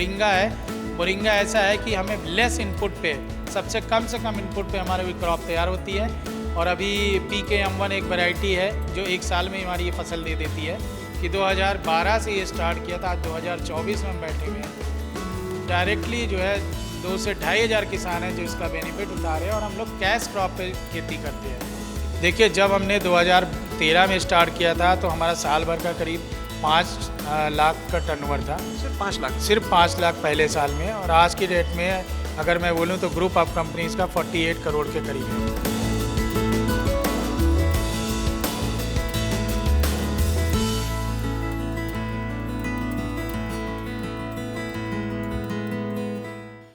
Moringa है। Moringa ऐसा है कि हमें लेस इनपुट पे, सबसे कम से कम इनपुट पे हमारी क्रॉप तैयार होती है। और अभी PKM1 एक वैरायटी है जो एक साल में हमारी ये फसल दे देती है कि 2012 से ये स्टार्ट किया था, आज 2024 में हम बैठे हुए हैं। डायरेक्टली जो है 2 से 2,500 किसान हैं जो इसका बेनिफिट उठा रहे हैं और हम लोग कैश क्रॉप पे खेती करते हैं। देखिए, जब हमने 2013 में स्टार्ट किया था तो हमारा साल भर का करीब 5 लाख का टर्नओवर था। सिर्फ 5 लाख? सिर्फ 5 लाख पहले साल में। और आज की डेट में अगर मैं बोलूँ तो ग्रुप ऑफ कंपनीज का 48 करोड़ के करीब है।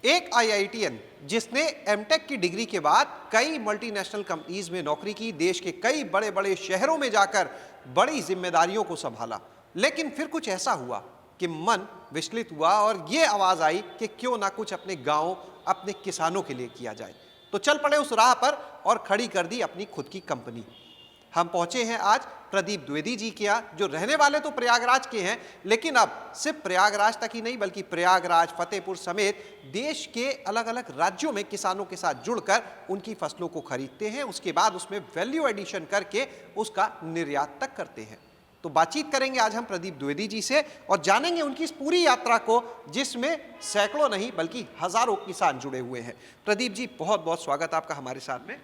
एक IITian जिसने एमटेक की डिग्री के बाद कई मल्टीनेशनल कंपनीज में नौकरी की, देश के कई बड़े बड़े शहरों में जाकर बड़ी जिम्मेदारियों को संभाला, लेकिन फिर कुछ ऐसा हुआ कि मन विचलित हुआ और ये आवाज आई कि क्यों ना कुछ अपने गांव, अपने किसानों के लिए किया जाए। तो चल पड़े उस राह पर और खड़ी कर दी अपनी खुद की कंपनी। हम पहुंचे हैं आज प्रदीप द्विवेदी जी के यहाँ, जो रहने वाले तो प्रयागराज के हैं, लेकिन अब सिर्फ प्रयागराज तक ही नहीं बल्कि प्रयागराज, फतेहपुर समेत देश के अलग अलग राज्यों में किसानों के साथ जुड़कर उनकी फसलों को खरीदते हैं, उसके बाद उसमें वैल्यू एडिशन करके उसका निर्यात तक करते हैं। तो बातचीत करेंगे आज हम प्रदीप द्विवेदी जी से और जानेंगे उनकी इस पूरी यात्रा को, जिसमें सैकड़ों नहीं बल्कि हजारों किसान जुड़े हुए हैं। प्रदीप जी, बहुत बहुत स्वागत आपका हमारे साथ में।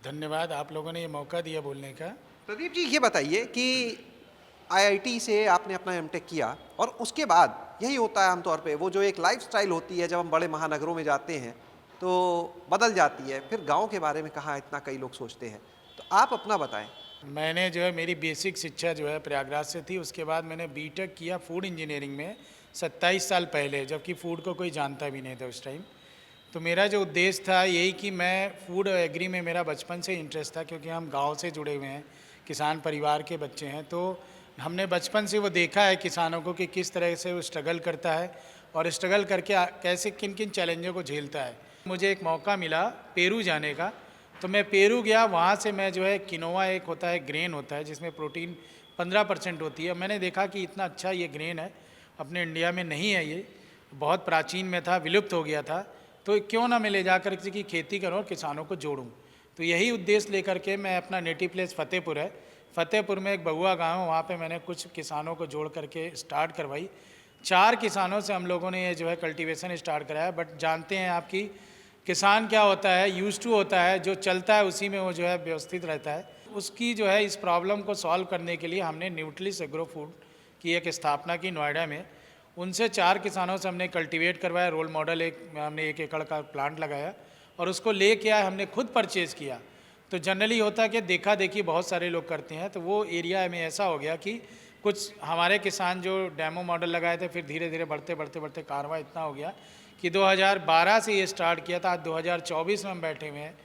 धन्यवाद, आप लोगों ने ये मौका दिया बोलने का। प्रदीप जी, ये बताइए कि IIT से आपने अपना एमटेक किया और उसके बाद यही होता है आमतौर पे, वो जो एक लाइफस्टाइल होती है जब हम बड़े महानगरों में जाते हैं तो बदल जाती है, फिर गांव के बारे में कहाँ इतना कई लोग सोचते हैं, तो आप अपना बताएं। मैंने जो है, मेरी बेसिक शिक्षा जो है प्रयागराज से थी। उसके बाद मैंने BTech किया फूड इंजीनियरिंग में 27 साल पहले, जबकि फूड को कोई जानता भी नहीं था उस टाइम। तो मेरा जो उद्देश्य था यही कि मैं फूड और एग्री में मेरा बचपन से इंटरेस्ट था, क्योंकि हम गांव से जुड़े हुए हैं, किसान परिवार के बच्चे हैं। तो हमने बचपन से वो देखा है किसानों को कि किस तरह से वो स्ट्रगल करता है और स्ट्रगल करके कैसे किन किन चैलेंजों को झेलता है। मुझे एक मौका मिला पेरू जाने का, तो मैं पेरू गया। वहाँ से मैं जो है किनोवा, एक होता है ग्रेन होता है जिसमें प्रोटीन 15% होती है। मैंने देखा कि इतना अच्छा ये ग्रेन है, अपने इंडिया में नहीं है, ये बहुत प्राचीन में था, विलुप्त हो गया था, तो क्यों ना मैं ले जाकर इसकी खेती करूँ और किसानों को जोड़ूँ। तो यही उद्देश्य लेकर के मैं, अपना नेटिव प्लेस फतेहपुर है, फतेहपुर में एक बहुआ गाँव है, वहाँ पे मैंने कुछ किसानों को जोड़ करके स्टार्ट करवाई। 4 किसानों से हम लोगों ने ये जो है कल्टीवेशन स्टार्ट कराया। बट जानते हैं आपकी किसान क्या होता है, यूज्ड टू होता है, जो चलता है उसी में वो जो है व्यवस्थित रहता है। उसकी जो है इस प्रॉब्लम को सॉल्व करने के लिए हमने न्यूट्रिलिस एग्रो फूड की एक स्थापना की नोएडा में। उनसे 4 किसानों से हमने कल्टीवेट करवाया, रोल मॉडल हमने 1 एकड़ का प्लांट लगाया और उसको लेके आए, हमने खुद परचेज़ किया। तो जनरली होता है कि देखा देखी बहुत सारे लोग करते हैं, तो वो एरिया में ऐसा हो गया कि कुछ हमारे किसान जो डेमो मॉडल लगाए थे, फिर धीरे धीरे बढ़ते बढ़ते बढ़ते कारवां इतना हो गया कि 2012 से ये स्टार्ट किया था, आज 2024 में हम बैठे हुए हैं।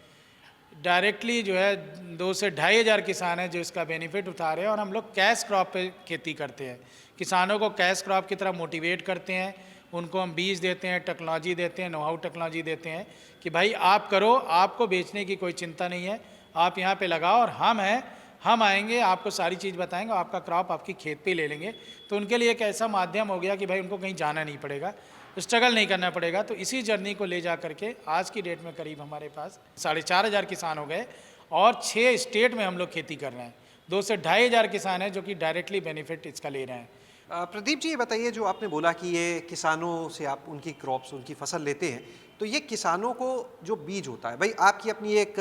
डायरेक्टली जो है 2 से 2,500 किसान हैं जो इसका बेनिफिट उठा रहे हैं और हम लोग कैश क्रॉप पे खेती करते हैं। किसानों को कैश क्रॉप की तरफ मोटिवेट करते हैं, उनको हम बीज देते हैं, टेक्नोलॉजी देते हैं, नो हाउ टेक्नोलॉजी देते हैं कि भाई आप करो, आपको बेचने की कोई चिंता नहीं है, आप यहाँ पे लगाओ और हम हैं, हम आएंगे, आपको सारी चीज़ बताएंगे, आपका क्रॉप आपकी खेत पे ले लेंगे। तो उनके लिए एक ऐसा माध्यम हो गया कि भाई उनको कहीं जाना नहीं पड़ेगा, स्ट्रगल नहीं करना पड़ेगा। तो इसी जर्नी को ले जा करके आज की डेट में करीब हमारे पास 4,500 किसान हो गए और 6 स्टेट में हम लोग खेती कर रहे हैं। 2 से 2,500 किसान हैं जो कि डायरेक्टली बेनिफिट इसका ले रहे हैं। प्रदीप जी, ये बताइए, जो आपने बोला कि ये किसानों से आप उनकी क्रॉप्स, उनकी फसल लेते हैं, तो ये किसानों को जो बीज होता है, भाई आपकी अपनी एक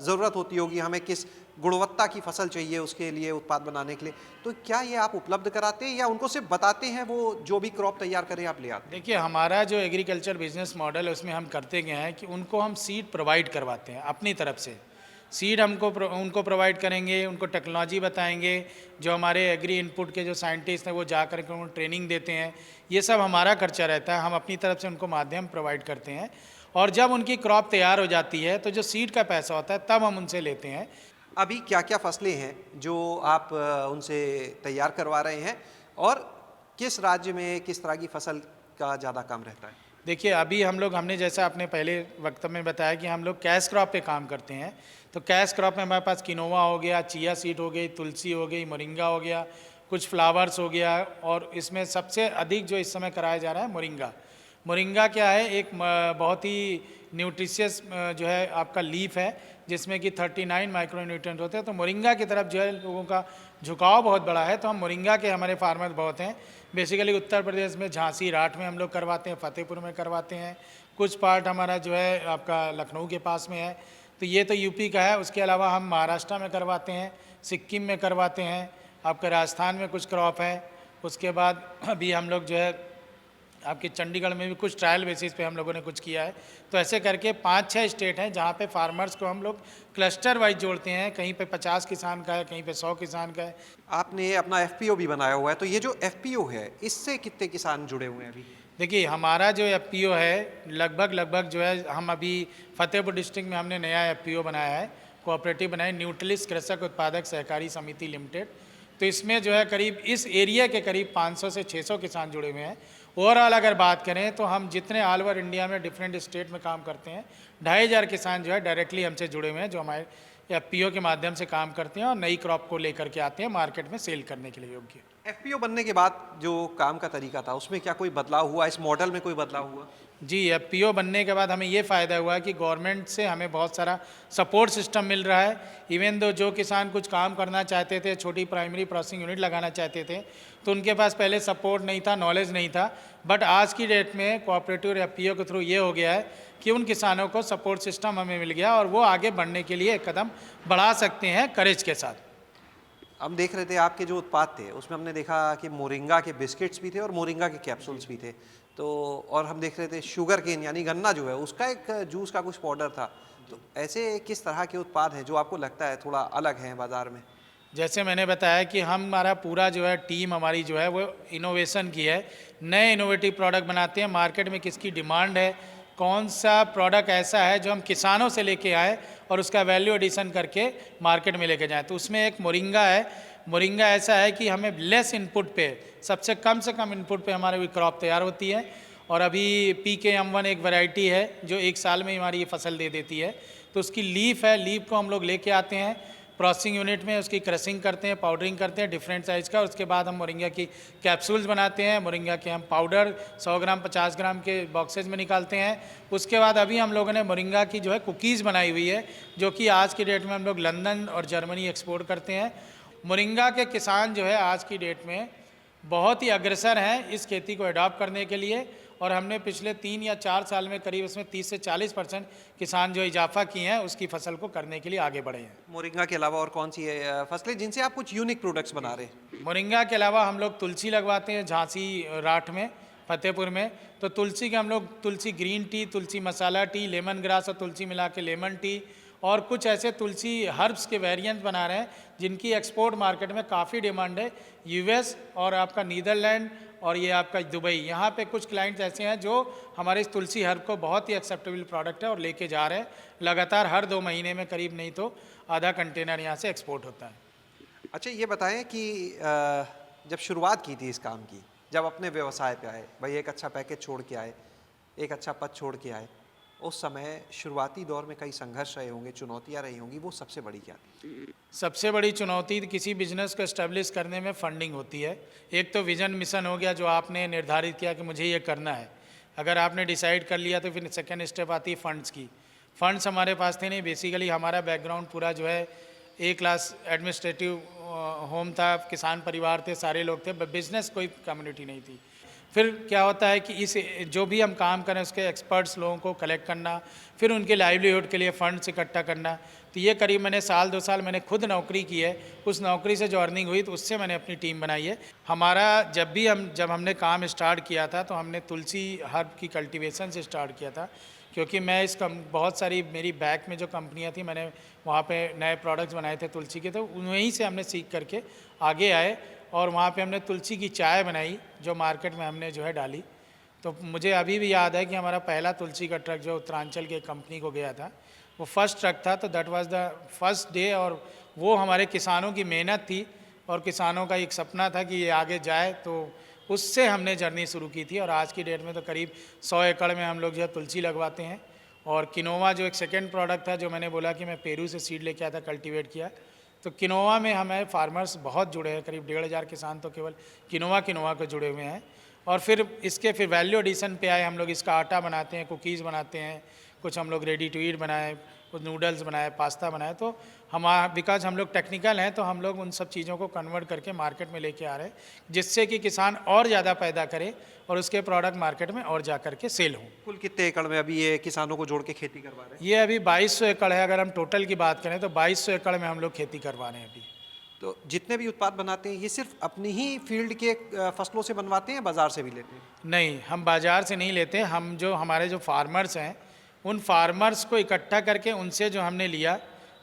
ज़रूरत होती होगी, हमें किस गुणवत्ता की फसल चाहिए उसके लिए, उत्पाद बनाने के लिए, तो क्या ये आप उपलब्ध कराते हैं या उनको सिर्फ बताते हैं, वो जो भी क्रॉप तैयार करें आप ले आते हैं? देखिए, हमारा जो एग्रीकल्चर बिजनेस मॉडल है उसमें हम करते गए हैं कि उनको हम सीड प्रोवाइड करवाते हैं अपनी तरफ से। सीड उनको प्रोवाइड करेंगे, उनको टेक्नोलॉजी बताएंगे, जो हमारे एग्री इनपुट के जो साइंटिस्ट हैं वो जा कर के उनको ट्रेनिंग देते हैं। ये सब हमारा खर्चा रहता है, हम अपनी तरफ से उनको माध्यम प्रोवाइड करते हैं। और जब उनकी क्रॉप तैयार हो जाती है तो जो सीड का पैसा होता है तब हम उनसे लेते हैं। अभी क्या क्या फसलें हैं जो आप उनसे तैयार करवा रहे हैं और किस राज्य में किस तरह की फसल का ज़्यादा काम रहता है? देखिए, अभी हमने जैसा अपने पहले वक्तव्य में बताया कि हम लोग कैश क्रॉप पे काम करते हैं। तो कैश क्रॉप में हमारे पास किनोवा हो गया, चिया सीड हो गई, तुलसी हो गई, मोरिंगा हो गया, कुछ फ्लावर्स हो गया, और इसमें सबसे अधिक जो इस समय कराया जा रहा है मोरिंगा। मोरिंगा क्या है, एक बहुत ही न्यूट्रिशियस जो है आपका लीफ है, जिसमें कि 39 माइक्रोन्यूट्रिएंट होते हैं। तो मोरिंगा की तरफ जो है लोगों का झुकाव बहुत बड़ा है, तो हम मोरिंगा के हमारे फार्मर बहुत हैं। बेसिकली उत्तर प्रदेश में झांसी राठ में हम लोग करवाते हैं, फतेहपुर में करवाते हैं, कुछ पार्ट हमारा जो है आपका लखनऊ के पास में है। तो ये तो यूपी का है। उसके अलावा हम महाराष्ट्र में करवाते हैं, सिक्किम में करवाते हैं, आपके राजस्थान में कुछ क्रॉप है। उसके बाद अभी हम लोग जो है आपके चंडीगढ़ में भी कुछ ट्रायल बेसिस पे हम लोगों ने कुछ किया है। तो ऐसे करके 5-6 स्टेट हैं जहाँ पे फार्मर्स को हम लोग क्लस्टर वाइज जोड़ते हैं। कहीं पे 50 किसान का है, कहीं पे 100 किसान का है। आपने अपना एफपीओ भी बनाया हुआ है, तो ये जो एफपीओ है इससे कितने किसान जुड़े हुए हैं अभी? देखिए, हमारा जो एफपीओ है लगभग जो है, हम अभी फतेहपुर डिस्ट्रिक्ट में हमने नया एफपीओ बनाया है, कोऑपरेटिव बनाया, न्यूट्रलिस कृषक उत्पादक सहकारी समिति लिमिटेड। तो इसमें जो है करीब इस एरिया के करीब 500 से 600 किसान जुड़े हुए हैं। ओवरऑल अगर बात करें तो हम जितने ऑल ओवर इंडिया में डिफरेंट स्टेट में काम करते हैं, 2500 किसान जो है डायरेक्टली हमसे जुड़े हुए हैं, जो हमारे एफपीओ के माध्यम से काम करते हैं और नई क्रॉप को लेकर के आते हैं मार्केट में सेल करने के लिए योग्य। एफपीओ बनने के बाद जो काम का तरीका था उसमें क्या कोई बदलाव हुआ, इस मॉडल में कोई बदलाव हुआ? जी, एफपीओ बनने के बाद हमें ये फ़ायदा हुआ कि गवर्नमेंट से हमें बहुत सारा सपोर्ट सिस्टम मिल रहा है। इवन दो जो किसान कुछ काम करना चाहते थे, छोटी प्राइमरी प्रोसेसिंग यूनिट लगाना चाहते थे, तो उनके पास पहले सपोर्ट नहीं था, नॉलेज नहीं था। बट आज की डेट में कोऑपरेटिव और एफपीओ के थ्रू ये हो गया है कि उन किसानों को सपोर्ट सिस्टम हमें मिल गया और वो आगे बढ़ने के लिए एक कदम बढ़ा सकते हैं करेज के साथ। हम देख रहे थे आपके जो उत्पाद थे उसमें हमने देखा कि मोरिंगा के बिस्किट्स भी थे और मोरिंगा के कैप्सूल्स भी थे। तो और हम देख रहे थे शुगर केन यानी गन्ना जो है उसका एक जूस का कुछ पाउडर था। तो ऐसे किस तरह के उत्पाद हैं जो आपको लगता है थोड़ा अलग हैं बाज़ार में? जैसे मैंने बताया कि हमारा पूरा जो है टीम हमारी जो है वो इनोवेशन की है, नए इनोवेटिव प्रोडक्ट बनाते हैं। मार्केट में किसकी डिमांड है, कौन सा प्रोडक्ट ऐसा है जो हम किसानों से लेके आए और उसका वैल्यू एडिशन करके मार्केट में लेके जाएं। तो उसमें एक मोरिंगा है। मोरिंगा ऐसा है कि हमें लेस इनपुट पे, सबसे कम से कम इनपुट पे हमारी क्रॉप तैयार होती है। और अभी PKM1 एक वैरायटी है जो 1 साल में हमारी ये फसल दे देती है। तो उसकी लीफ है, लीफ को हम लोग लेके आते हैं प्रोसेसिंग यूनिट में, उसकी क्रशिंग करते हैं, पाउडरिंग करते हैं डिफरेंट साइज़ का। उसके बाद हम मोरिंगा की कैप्सूल्स बनाते हैं, मोरिंगा के हम पाउडर 100 ग्राम 50 ग्राम के बॉक्सेज में निकालते हैं। उसके बाद अभी हम लोगों ने मोरिंगा की जो है कुकीज़ बनाई हुई है, जो कि आज की डेट में हम लोग लंदन और जर्मनी एक्सपोर्ट करते हैं। मोरिंगा के किसान जो है आज की डेट में बहुत ही अग्रसर हैं इस खेती को अडॉप्ट करने के लिए। और हमने पिछले 3 या 4 साल में करीब इसमें 30 से 40% किसान जो इजाफा किए हैं उसकी फसल को करने के लिए आगे बढ़े हैं। मोरिंगा के अलावा और कौन सी फसलें जिनसे आप कुछ यूनिक प्रोडक्ट्स बना रहे हैं? मोरिंगा के अलावा हम लोग तुलसी लगवाते हैं झांसी राठ में, फतेहपुर में। तो तुलसी के हम लोग तुलसी ग्रीन टी, तुलसी मसाला टी, लेमन ग्रास और तुलसी मिला के लेमन टी और कुछ ऐसे तुलसी हर्ब्स के वेरिएंट बना रहे हैं जिनकी एक्सपोर्ट मार्केट में काफ़ी डिमांड है। यूएस और आपका नीदरलैंड और ये आपका दुबई, यहाँ पे कुछ क्लाइंट्स ऐसे हैं जो हमारे इस तुलसी हर्ब को बहुत ही एक्सेप्टेबल प्रोडक्ट है और लेके जा रहे हैं। लगातार हर 2 महीने में करीब नहीं तो आधा कंटेनर यहाँ से एक्सपोर्ट होता है। अच्छा, ये बताएं कि जब शुरुआत की थी इस काम की, जब अपने व्यवसाय पे आए, भाई एक अच्छा पैकेज छोड़ के आए, एक अच्छा पद छोड़ के आए, उस समय शुरुआती दौर में कई संघर्ष रहे होंगे, चुनौतियां रही होंगी, वो सबसे बड़ी क्या थी? सबसे बड़ी चुनौती किसी बिजनेस को एस्टेब्लिश करने में फंडिंग होती है। एक तो विजन मिशन हो गया जो आपने निर्धारित किया कि मुझे ये करना है। अगर आपने डिसाइड कर लिया तो फिर सेकेंड स्टेप आती है फंड्स की। फंड्स हमारे पास थे नहीं। बेसिकली हमारा बैकग्राउंड पूरा जो है A क्लास एडमिनिस्ट्रेटिव होम था, किसान परिवार थे, सारे लोग थे, बिजनेस कोई कम्युनिटी नहीं थी। फिर क्या होता है कि इस जो भी हम काम करें उसके एक्सपर्ट्स लोगों को कलेक्ट करना, फिर उनके लाइवलीहुड के लिए फंड्स इकट्ठा करना। तो ये करीब मैंने 1-2 साल मैंने खुद नौकरी की है। उस नौकरी से जो अर्निंग हुई तो उससे मैंने अपनी टीम बनाई है। हमारा जब हमने काम स्टार्ट किया था तो हमने तुलसी हर्ब की कल्टीवेशन से स्टार्ट किया था, क्योंकि मैं बहुत सारी मेरी बैक में जो कंपनियां थी मैंने वहाँ पे नए प्रोडक्ट्स बनाए थे तुलसी के, तो वहीं से हमने सीख करके आगे आए और वहाँ पे हमने तुलसी की चाय बनाई जो मार्केट में हमने जो है डाली। तो मुझे अभी भी याद है कि हमारा पहला तुलसी का ट्रक जो उत्तरांचल के कंपनी को गया था वो फर्स्ट ट्रक था। तो that was the first day और वो हमारे किसानों की मेहनत थी और किसानों का एक सपना था कि ये आगे जाए, तो उससे हमने जर्नी शुरू की थी। और आज की डेट में तो करीब 100 एकड़ में हम लोग जो है तुलसी लगवाते हैं। और किनोवा जो एक सेकेंड प्रोडक्ट था जो मैंने बोला कि मैं पेरू से सीड लेके आया था, कल्टीवेट किया, तो किनोवा में हमें फार्मर्स बहुत जुड़े हैं। करीब 1,500 किसान तो केवल किनोवा को जुड़े हुए हैं। और फिर इसके फिर वैल्यू एडिशन पे आए, हम लोग इसका आटा बनाते हैं, कुकीज़ बनाते हैं, कुछ हम लोग रेडी टू ईट बनाए, कुछ नूडल्स बनाए, पास्ता बनाए। तो बिकॉज हम लोग टेक्निकल हैं तो हम लोग उन सब चीज़ों को कन्वर्ट करके मार्केट में लेके आ रहे हैं, जिससे कि किसान और ज़्यादा पैदा करे और उसके प्रोडक्ट मार्केट में और जा करके सेल हों। कुल कितने एकड़ में अभी ये किसानों को जोड़ के खेती करवा रहे हैं? ये अभी 2200 एकड़ है। अगर हम टोटल की बात करें तो 2200 एकड़ में हम लोग खेती करवा रहे हैं अभी। तो जितने भी उत्पाद बनाते हैं ये सिर्फ अपनी ही फील्ड के फसलों से बनवाते हैं, बाजार से भी लेते हैं? नहीं, हम बाज़ार से नहीं लेते। हम जो हमारे जो फार्मर्स हैं उन फार्मर्स को इकट्ठा करके उनसे जो हमने लिया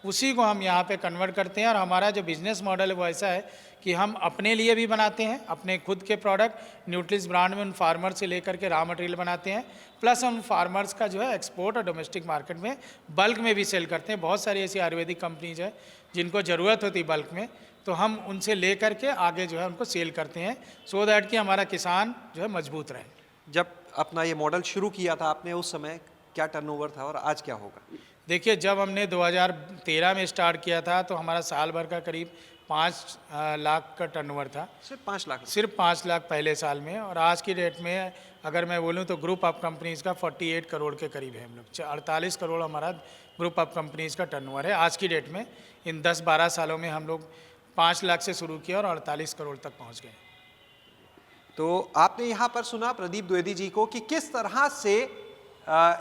उसी को हम यहाँ पे कन्वर्ट करते हैं। और हमारा जो बिज़नेस मॉडल है वो ऐसा है कि हम अपने लिए भी बनाते हैं, अपने खुद के प्रोडक्ट न्यूट्रिस ब्रांड में उन फार्मर से लेकर के रॉ मटेरियल बनाते हैं, प्लस हम फार्मर्स का जो है एक्सपोर्ट और डोमेस्टिक मार्केट में बल्क में भी सेल करते हैं। बहुत सारी ऐसी आयुर्वेदिक कंपनीज है जिनको ज़रूरत होती है बल्क में, तो हम उनसे ले करके आगे जो है उनको सेल करते हैं, सो दैट कि हमारा किसान जो है मजबूत रहे। जब अपना ये मॉडल शुरू किया था आपने, उस समय क्या टर्नओवर था और आज क्या होगा? देखिए, जब हमने 2013 में स्टार्ट किया था तो हमारा साल भर का करीब 5 लाख का टर्नओवर था। सिर्फ 5 लाख? सिर्फ 5 लाख पहले साल में। और आज की डेट में अगर मैं बोलूं तो ग्रुप ऑफ कंपनीज़ का 48 करोड़ के करीब है। हम लोग 48 करोड़ हमारा ग्रुप ऑफ कंपनीज़ का टर्नओवर है आज की डेट में। इन 10-12 सालों में हम लोग 5 लाख से शुरू किया और 48 करोड़ तक पहुँच गए। तो आपने यहाँ पर सुना प्रदीप द्विवेदी जी को कि किस तरह से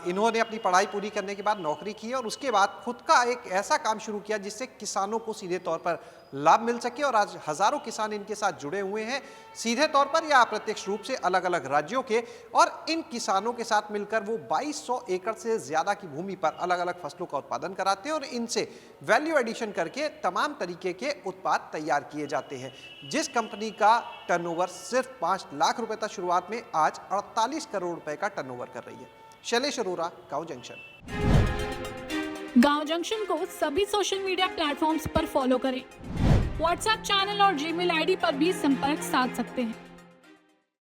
इन्होंने अपनी पढ़ाई पूरी करने के बाद नौकरी की और उसके बाद खुद का एक ऐसा काम शुरू किया जिससे किसानों को सीधे तौर पर लाभ मिल सके। और आज हजारों किसान इनके साथ जुड़े हुए हैं, सीधे तौर पर या अप्रत्यक्ष रूप से अलग अलग राज्यों के। और इन किसानों के साथ मिलकर वो 2200 एकड़ से ज्यादा की भूमि पर अलग अलग फसलों का उत्पादन कराते हैं और इनसे वैल्यू एडिशन करके तमाम तरीके के उत्पाद तैयार किए जाते हैं। जिस कंपनी का टर्नओवर सिर्फ 5 लाख रुपए था शुरुआत में, आज 48 करोड़ रुपए का टर्नओवर कर रही है। शैलेश अरोरा, गांव जंक्शन। गांव जंक्शन को सभी सोशल मीडिया प्लेटफॉर्म्स पर फॉलो करें। व्हाट्सएप चैनल और जीमेल आईडी पर भी संपर्क साध सकते हैं।